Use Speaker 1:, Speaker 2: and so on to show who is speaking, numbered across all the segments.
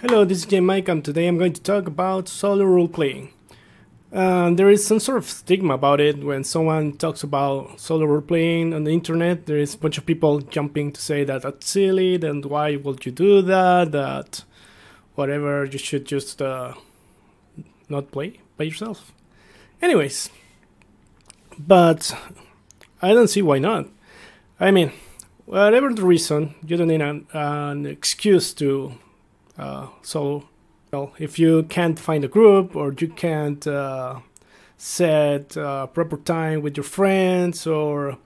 Speaker 1: Hello, this is J Mike, and today I'm going to talk about solo role playing. There is some sort of stigma about it when someone talks about solo role playing on the internet. There is a bunch of people jumping to say that that's silly, then why would you do that? That whatever, you should just not play by yourself. Anyways, but I don't see why not. I mean, whatever the reason, you don't need an excuse to solo. Well, if you can't find a group or you can't set proper time with your friends, or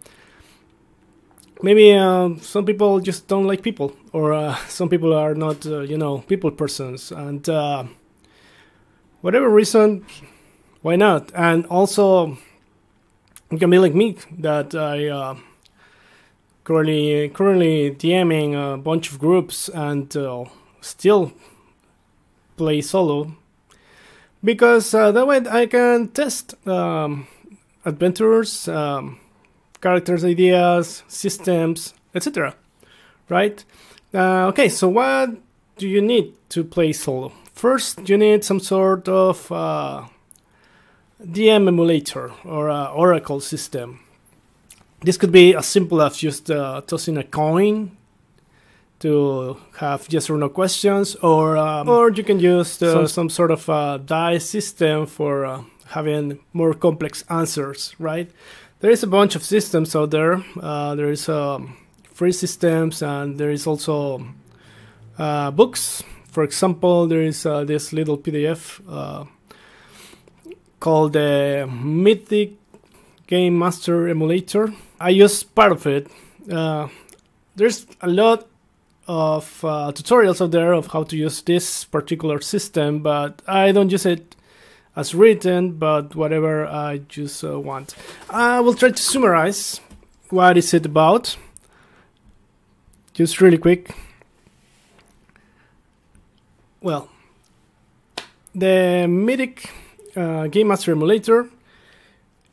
Speaker 1: maybe some people just don't like people, or some people are not, people persons, and whatever reason, why not? And also, it can be like me that I currently DMing a bunch of groups and still play solo, because that way I can test adventures, characters, ideas, systems, etc. Right? Okay, so what do you need to play solo? First, you need some sort of DM emulator or Oracle system. This could be as simple as just tossing a coin to have yes or no questions, or you can use some sort of dice system for having more complex answers, right? There is a bunch of systems out there. There is free systems, and there is also books. For example, there is this little PDF called the Mythic Game Master Emulator. I use part of it. There's a lot of tutorials out there of how to use this particular system, but I don't use it as written, but whatever I just want. I will try to summarize what is it about, just really quick. Well, the Mythic Game Master Emulator,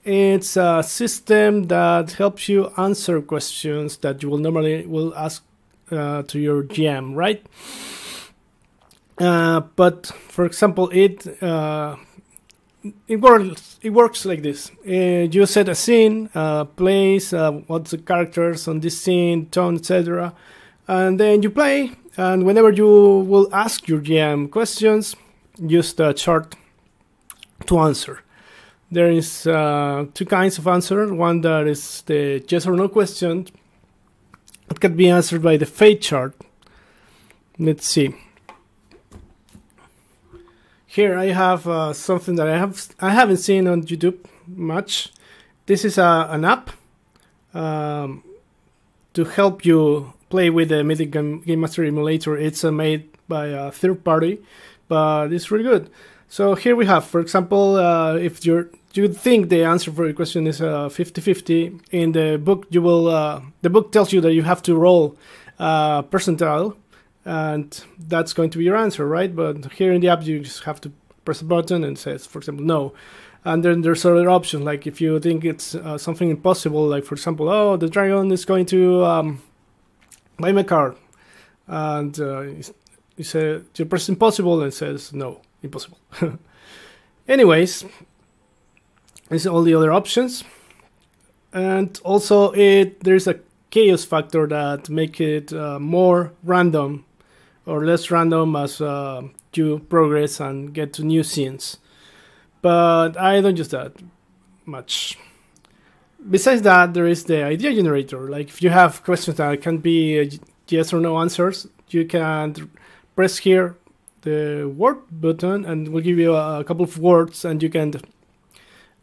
Speaker 1: it's a system that helps you answer questions that you will normally ask to your GM, right? But for example, it works like this. You set a scene, place, what's the characters on this scene, tone, etc., and then you play. And whenever you will ask your GM questions, use the chart to answer. There is two kinds of answer. One that is the yes or no question. It can be answered by the fate chart. Let's see. Here I have something that I haven't seen on YouTube much. This is an app to help you play with the Mythic Game Master Emulator. It's made by a third party, but it's really good. So here we have, for example, if you think the answer for your question is 50-50, in the book you will the book tells you that you have to roll percentile, and that's going to be your answer, right? But here in the app you just have to press a button and it says, for example, no. And then there's other options, like if you think it's something impossible, like for example, oh, the dragon is going to buy my car, and you say you press impossible and it says no, impossible. Anyways, these are all the other options, and also there's a chaos factor that make it more random or less random as you progress and get to new scenes. But I don't use that much. Besides that, there is the idea generator. Like if you have questions that can be yes or no answers, you can press here the word button and we'll give you a couple of words and you can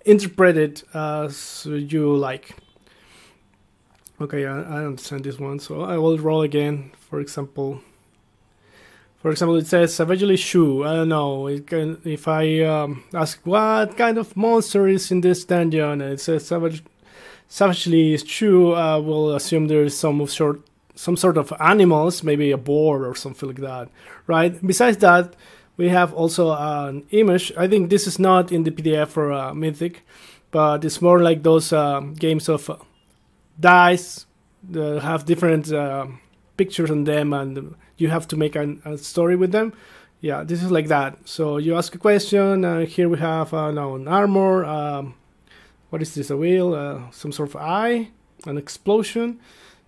Speaker 1: interpret it as you like. Okay, I understand this one, so I will roll again. For example, it says savagely shoe. I don't know. If I ask what kind of monster is in this dungeon, and it says savagely shoe, I will assume there is some sort of animals, maybe a boar or something like that, right? Besides that, we have also an image. I think this is not in the PDF for Mythic, but it's more like those games of dice that have different pictures on them, and you have to make a story with them. Yeah, this is like that. So you ask a question, and here we have now an armor. What is this? A wheel? Some sort of eye? An explosion?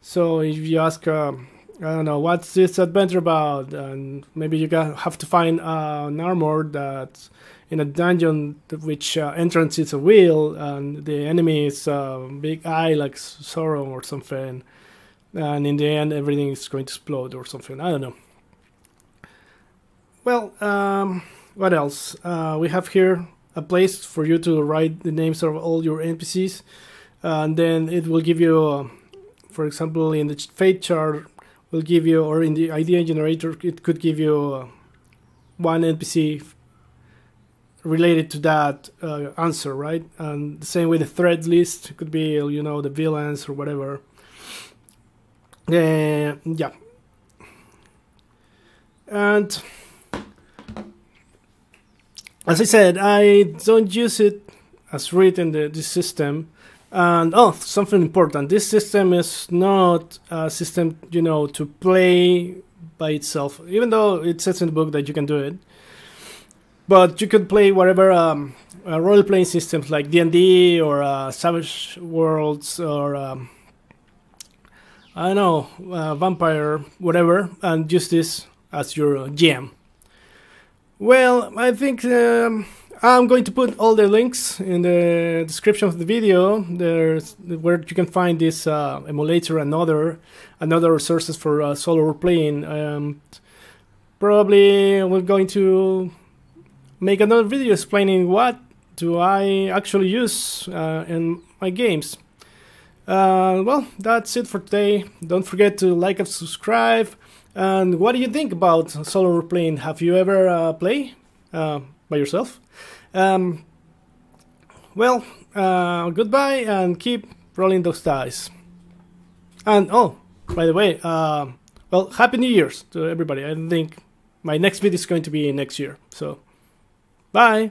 Speaker 1: So if you ask, I don't know, what's this adventure about? And maybe you have to find an armor that's in a dungeon, which entrance is a wheel, and the enemy is a big eye like Sauron or something. And in the end, everything is going to explode or something. I don't know. Well, what else? We have here a place for you to write the names of all your NPCs, and then it will give you, for example, in the fate chart, will give you, or in the idea generator, it could give you one NPC related to that answer, right? And the same with the thread list, it could be, you know, the villains or whatever. Yeah, and as I said, I don't use it as written this system. And something important. This system is not a system, you know, to play by itself. Even though it says in the book that you can do it, but you could play whatever role-playing systems like D&D or Savage Worlds or I don't know, Vampire, whatever, and use this as your GM. Well, I think I'm going to put all the links in the description of the video. There's where you can find this emulator and other resources for solo role playing. Probably we're going to make another video explaining what do I actually use in my games. Well, that's it for today. Don't forget to like and subscribe. And what do you think about solo role playing? Have you ever played by yourself? Well, goodbye and keep rolling those dice. And by the way, well, Happy New Year's to everybody. I think my next video is going to be next year. So, bye.